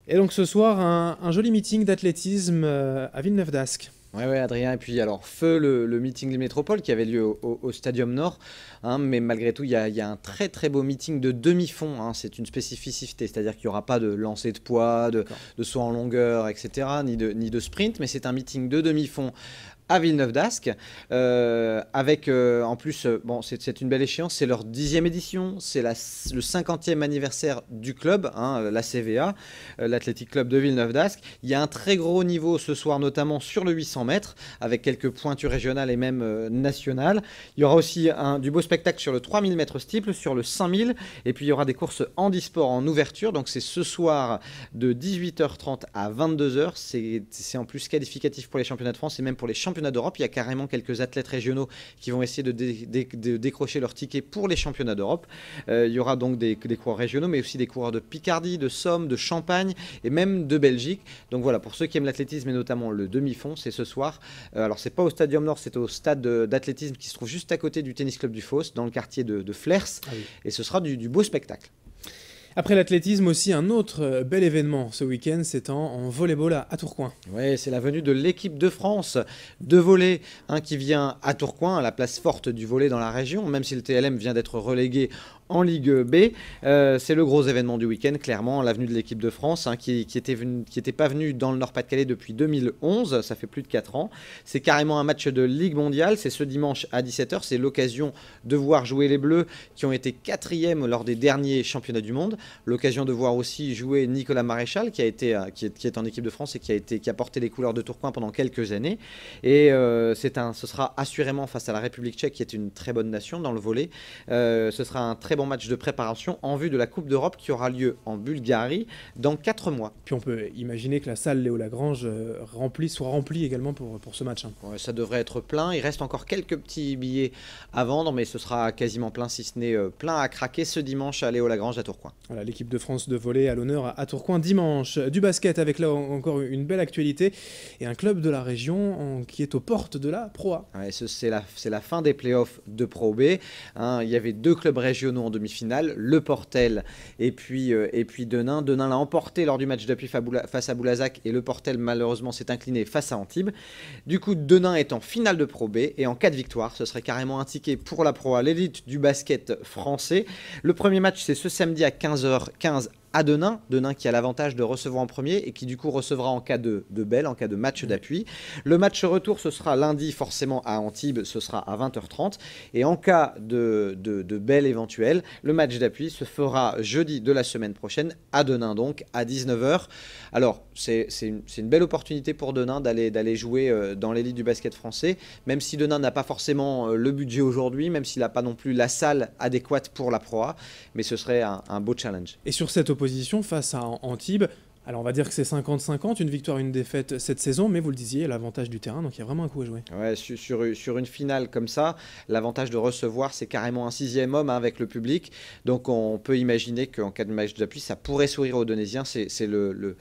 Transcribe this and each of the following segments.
Et donc ce soir, un joli meeting d'athlétisme à Villeneuve d'Ascq. Ouais, Adrien. Et puis, alors, feu le meeting des métropoles qui avait lieu au Stadium Nord. Hein, mais malgré tout, il y a un très très beau meeting de demi-fond. Hein, c'est une spécificité, c'est-à-dire qu'il n'y aura pas de lancer de poids, D'accord. de saut en longueur, etc., ni de sprint, mais c'est un meeting de demi-fond à Villeneuve d'Ascq, avec en plus, bon, c'est une belle échéance, c'est leur 10e édition, c'est le 50e anniversaire du club, hein, la CVA, l'Athletic Club de Villeneuve d'Ascq. Il y a un très gros niveau ce soir, notamment sur le 800 mètres, avec quelques pointures régionales et même nationales. Il y aura aussi du beau spectacle sur le 3000 mètres steeple, sur le 5000, et puis il y aura des courses handisport en ouverture, donc c'est ce soir de 18h30 à 22h, c'est en plus qualificatif pour les championnats de France et même pour les championnats d'Europe. Il y a carrément quelques athlètes régionaux qui vont essayer de décrocher leur ticket pour les championnats d'Europe. Il y aura donc des coureurs régionaux, mais aussi des coureurs de Picardie, de Somme, de Champagne et même de Belgique. Donc voilà, pour ceux qui aiment l'athlétisme et notamment le demi-fond, c'est ce soir. Alors c'est pas au Stadium Nord, c'est au stade d'athlétisme qui se trouve juste à côté du tennis club du Fos, dans le quartier de Flers. Ah oui. Et ce sera du beau spectacle. Après l'athlétisme aussi, un autre bel événement ce week-end, c'est en volleyball à Tourcoing. Oui, c'est la venue de l'équipe de France de volley, qui vient à Tourcoing, à la place forte du volley dans la région, même si le TLM vient d'être relégué en Ligue B. C'est le gros événement du week-end, clairement, la venue de l'équipe de France, qui était pas venue dans le Nord-Pas-de-Calais depuis 2011, ça fait plus de 4 ans. C'est carrément un match de Ligue mondiale, c'est ce dimanche à 17h, c'est l'occasion de voir jouer les Bleus qui ont été 4e lors des derniers championnats du monde, l'occasion de voir aussi jouer Nicolas Maréchal qui est en équipe de France et qui a porté les couleurs de Tourcoing pendant quelques années. Et ce sera assurément face à la République tchèque qui est une très bonne nation dans le volley. Ce sera un très bon match de préparation en vue de la Coupe d'Europe qui aura lieu en Bulgarie dans 4 mois. Puis on peut imaginer que la salle Léo Lagrange soit remplie également pour ce match. Ouais, ça devrait être plein. Il reste encore quelques petits billets à vendre, mais ce sera quasiment plein, si ce n'est plein à craquer ce dimanche à Léo Lagrange à Tourcoing. Voilà, l'équipe de France de volley à l'honneur à Tourcoing dimanche. Du basket avec là encore une belle actualité et un club de la région qui est aux portes de la Pro A. Ouais, c'est la fin des playoffs de Pro B. Il y avait 2 clubs régionaux en demi-finale, le Portel et puis Denain. Denain l'a emporté lors du match d'appui face à Boulazac et le Portel malheureusement s'est incliné face à Antibes. Du coup, Denain est en finale de Pro B et en cas de victoire, ce serait carrément un ticket pour la Pro A, l'élite du basket français. Le premier match, c'est ce samedi à 15h15 à Denain qui a l'avantage de recevoir en premier et qui du coup recevra en cas de belle, en cas de match d'appui. Le match retour, ce sera lundi forcément à Antibes, ce sera à 20h30. Et en cas de belle éventuelle, le match d'appui se fera jeudi de la semaine prochaine à Denain, donc à 19h. Alors, c'est une belle opportunité pour Denain d'aller jouer dans l'élite du basket français, même si Denain n'a pas forcément le budget aujourd'hui, même s'il n'a pas non plus la salle adéquate pour la Pro A, mais ce serait un beau challenge. Et sur cette opposition face à Antibes, alors on va dire que c'est 50-50, une victoire, une défaite cette saison, mais vous le disiez, l'avantage du terrain, donc il y a vraiment un coup à jouer. Ouais, sur une finale comme ça, l'avantage de recevoir, c'est carrément un 6e homme avec le public. Donc on peut imaginer qu'en cas de match d'appui, ça pourrait sourire aux Donésiens. C'est le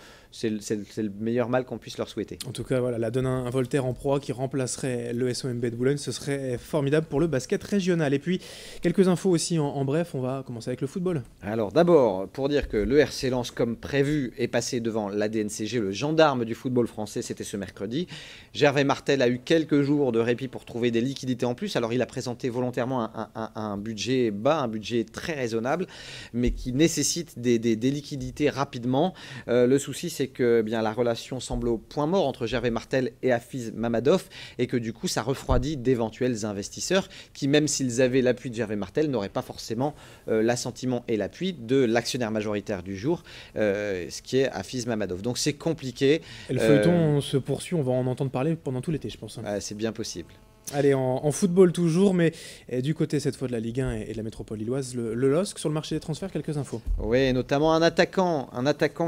meilleur mal qu'on puisse leur souhaiter. En tout cas, voilà, la donne un Voltaire en proie qui remplacerait le SOMB de Boulogne, ce serait formidable pour le basket régional. Et puis, quelques infos aussi en bref, on va commencer avec le football. Alors d'abord, pour dire que le RC Lens, comme prévu, est passé devant l'ADNCG, le gendarme du football français, c'était ce mercredi. Gervais Martel a eu quelques jours de répit pour trouver des liquidités en plus. Alors il a présenté volontairement un budget bas, un budget très raisonnable, mais qui nécessite des liquidités rapidement. Le souci, c'est que bien la relation semble au point mort entre Gervais Martel et Hafiz Mamadov et que du coup ça refroidit d'éventuels investisseurs qui, même s'ils avaient l'appui de Gervais Martel, n'auraient pas forcément l'assentiment et l'appui de l'actionnaire majoritaire du jour, ce qui est Hafiz Mamadov. Donc c'est compliqué. Et le feuilleton se poursuit, on va en entendre parler pendant tout l'été, je pense. C'est bien possible. Allez, en football toujours, mais du côté cette fois de la Ligue 1 et de la métropole lilloise, le LOSC, sur le marché des transferts, quelques infos. Oui, notamment un attaquant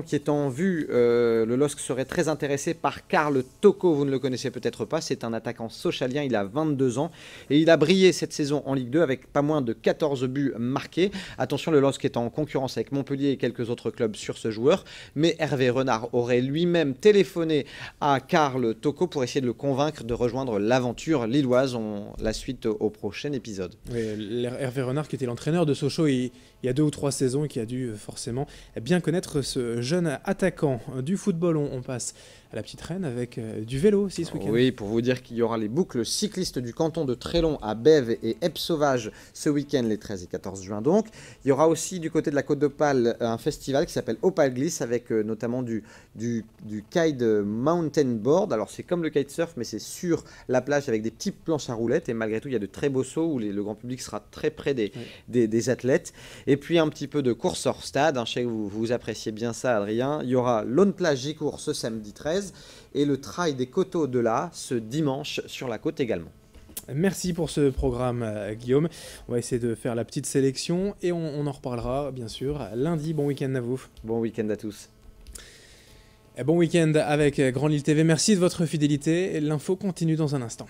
qui est en vue. Le LOSC serait très intéressé par Karl Toko, vous ne le connaissez peut-être pas, c'est un attaquant socialien, il a 22 ans et il a brillé cette saison en Ligue 2 avec pas moins de 14 buts marqués. Attention, le LOSC est en concurrence avec Montpellier et quelques autres clubs sur ce joueur, mais Hervé Renard aurait lui-même téléphoné à Karl Toko pour essayer de le convaincre de rejoindre l'aventure lilloise. On la suite au prochain épisode. Oui, Hervé Renard, qui était l'entraîneur de Sochaux il il y a 2 ou 3 saisons et qui a dû forcément bien connaître ce jeune attaquant. Du football, on passe à la petite reine avec du vélo aussi ce week-end. Oui, pour vous dire qu'il y aura les boucles cyclistes du canton de Trélon à Bèves et Eppe-Sauvage ce week-end, les 13 et 14 juin donc. Il y aura aussi du côté de la Côte d'Opale un festival qui s'appelle Opale Glisse avec notamment du kite mountain board. Alors c'est comme le kitesurf mais c'est sur la plage avec des petites planches à roulettes et malgré tout il y a de très beaux sauts où le grand public sera très près des athlètes. Et puis un petit peu de course hors stade, je sais que vous appréciez bien ça Adrien. Il y aura l'Aune Plage Gicourt ce samedi 13 et le trail des coteaux de là ce dimanche sur la côte également. Merci pour ce programme Guillaume, on va essayer de faire la petite sélection et on en reparlera bien sûr lundi. Bon week-end à vous. Bon week-end à tous. Bon week-end avec Grand Lille TV, merci de votre fidélité, l'info continue dans un instant.